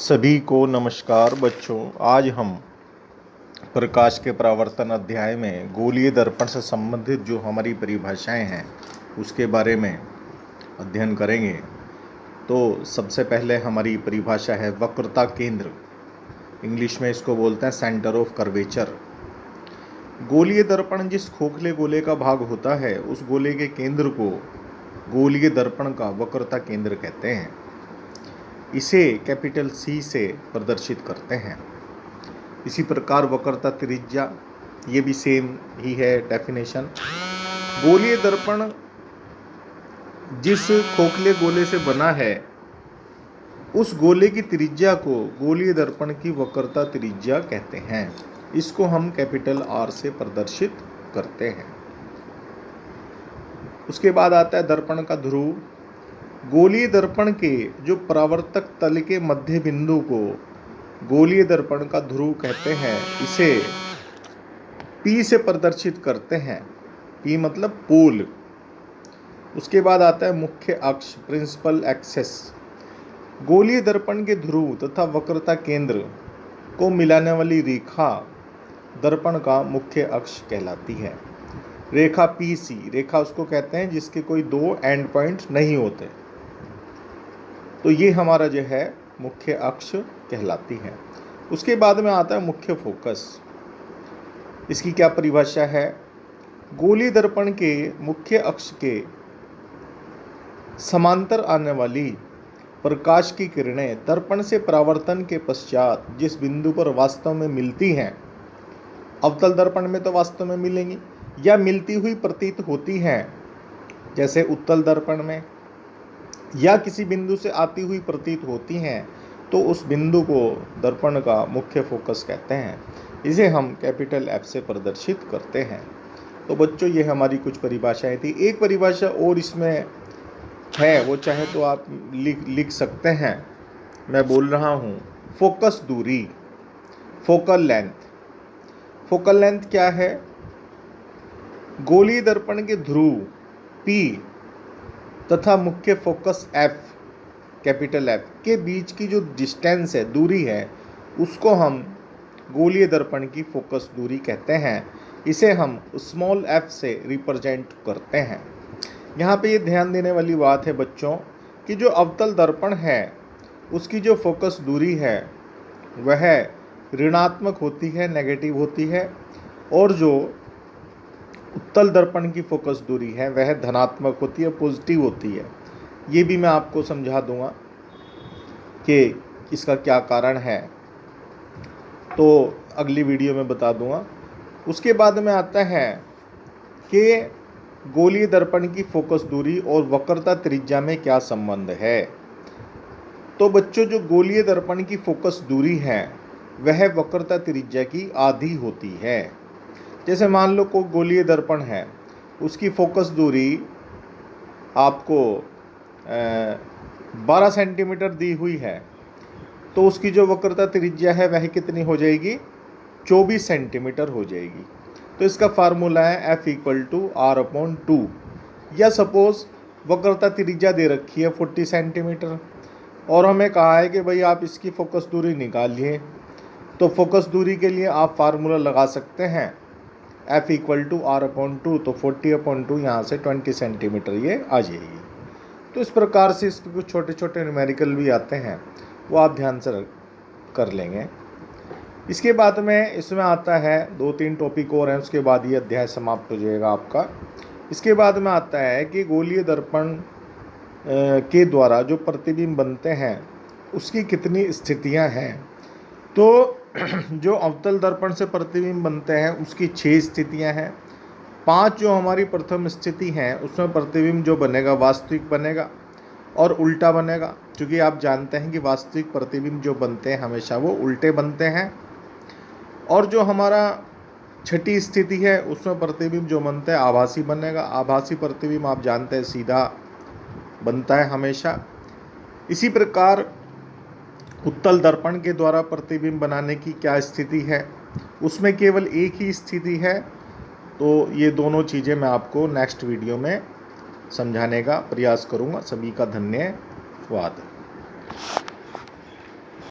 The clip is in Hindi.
सभी को नमस्कार बच्चों। आज हम प्रकाश के परावर्तन अध्याय में गोलीय दर्पण से संबंधित जो हमारी परिभाषाएं हैं उसके बारे में अध्ययन करेंगे। तो सबसे पहले हमारी परिभाषा है वक्रता केंद्र। इंग्लिश में इसको बोलते हैं सेंटर ऑफ कर्वेचर। गोलीय दर्पण जिस खोखले गोले का भाग होता है उस गोले के केंद्र को गोलीय दर्पण का वक्रता केंद्र कहते हैं। इसे कैपिटल C से प्रदर्शित करते हैं। इसी प्रकार वक्रता त्रिज्या, ये भी सेम ही है डेफिनेशन। गोलीय दर्पण जिस खोखले गोले से बना है उस गोले की त्रिज्या को गोलीय दर्पण की वक्रता त्रिज्या कहते हैं। इसको हम कैपिटल R से प्रदर्शित करते हैं। उसके बाद आता है दर्पण का ध्रुव। गोलीय दर्पण के जो परावर्तक तल के मध्य बिंदु को गोलीय दर्पण का ध्रुव कहते हैं। इसे P से प्रदर्शित करते हैं। P मतलब पोल। उसके बाद आता है मुख्य अक्ष, प्रिंसिपल एक्सिस। गोलीय दर्पण के ध्रुव तथा वक्रता केंद्र को मिलाने वाली रेखा दर्पण का मुख्य अक्ष कहलाती है। रेखा PC, रेखा उसको कहते हैं जिसके कोई दो एंड पॉइंट नहीं होते। तो ये हमारा जो है मुख्य अक्ष कहलाती है। उसके बाद में आता है मुख्य फोकस। इसकी क्या परिभाषा है? गोलीय दर्पण के मुख्य अक्ष के समांतर आने वाली प्रकाश की किरणें दर्पण से परावर्तन के पश्चात जिस बिंदु पर वास्तव में मिलती हैं, अवतल दर्पण में तो वास्तव में मिलेंगी या मिलती हुई प्रतीत होती हैं, जैसे उत्तल दर्पण में, या किसी बिंदु से आती हुई प्रतीत होती हैं, तो उस बिंदु को दर्पण का मुख्य फोकस कहते हैं। इसे हम कैपिटल F से प्रदर्शित करते हैं। तो बच्चों ये हमारी कुछ परिभाषाएं थी। एक परिभाषा और इसमें है, वो चाहे तो आप लिख सकते हैं। मैं बोल रहा हूँ फोकस दूरी, फोकल लेंथ। फोकल लेंथ क्या है? गोलीय दर्पण के ध्रुव P तथा मुख्य फोकस F, कैपिटल F के बीच की जो डिस्टेंस है, दूरी है, उसको हम गोलीय दर्पण की फोकस दूरी कहते हैं। इसे हम स्मॉल f से रिप्रेजेंट करते हैं। यहाँ पे ये ध्यान देने वाली बात है बच्चों कि जो अवतल दर्पण है उसकी जो फोकस दूरी है वह ऋणात्मक होती है, नेगेटिव होती है, और जो उत्तल दर्पण की फोकस दूरी है वह धनात्मक होती है, पॉजिटिव होती है। ये भी मैं आपको समझा दूंगा कि इसका क्या कारण है, तो अगली वीडियो में बता दूंगा। उसके बाद में आता है कि गोलीय दर्पण की फोकस दूरी और वक्रता त्रिज्या में क्या संबंध है। तो बच्चों जो गोलीय दर्पण की फोकस दूरी है वह वक्रता त्रिज्या की आधी होती है। जैसे मान लो को गोलीय दर्पण है, उसकी फोकस दूरी आपको 12 सेंटीमीटर दी हुई है, तो उसकी जो वक्रता त्रिज्या है वह कितनी हो जाएगी? 24 सेंटीमीटर हो जाएगी। तो इसका फार्मूला है F = R/2। या सपोज वक्रता त्रिज्या दे रखी है 40 सेंटीमीटर और हमें कहा है कि भाई आप इसकी फोकस दूरी निकालिए। तो फोकस दूरी के लिए आप फार्मूला लगा सकते हैं F = R/2। तो 40/2 यहाँ से 20 सेंटीमीटर ये आ जाएगी। तो इस प्रकार से इसके कुछ छोटे छोटे न्यूमेरिकल भी आते हैं, वो आप ध्यान से कर लेंगे। इसके बाद में इसमें आता है 2-3 टॉपिक और हैं, उसके बाद ये अध्याय समाप्त हो जाएगा आपका। इसके बाद में आता है कि गोलीय दर्पण के द्वारा जो प्रतिबिंब बनते हैं उसकी कितनी स्थितियां हैं। तो जो अवतल दर्पण से प्रतिबिंब बनते हैं उसकी 6 स्थितियां हैं। 5 जो हमारी प्रथम स्थिति हैं उसमें प्रतिबिंब जो बनेगा वास्तविक बनेगा और उल्टा बनेगा, क्योंकि आप जानते हैं कि वास्तविक प्रतिबिंब जो बनते हैं हमेशा वो उल्टे बनते हैं। और जो हमारा 6ठी स्थिति है उसमें प्रतिबिंब जो बनता है आभासी बनेगा। आभासी प्रतिबिंब आप जानते हैं सीधा बनता है हमेशा। इसी प्रकार उत्तल दर्पण के द्वारा प्रतिबिंब बनाने की क्या स्थिति है, उसमें केवल एक ही स्थिति है। तो ये दोनों चीज़ें मैं आपको नेक्स्ट वीडियो में समझाने का प्रयास करूँगा। सभी का धन्यवाद।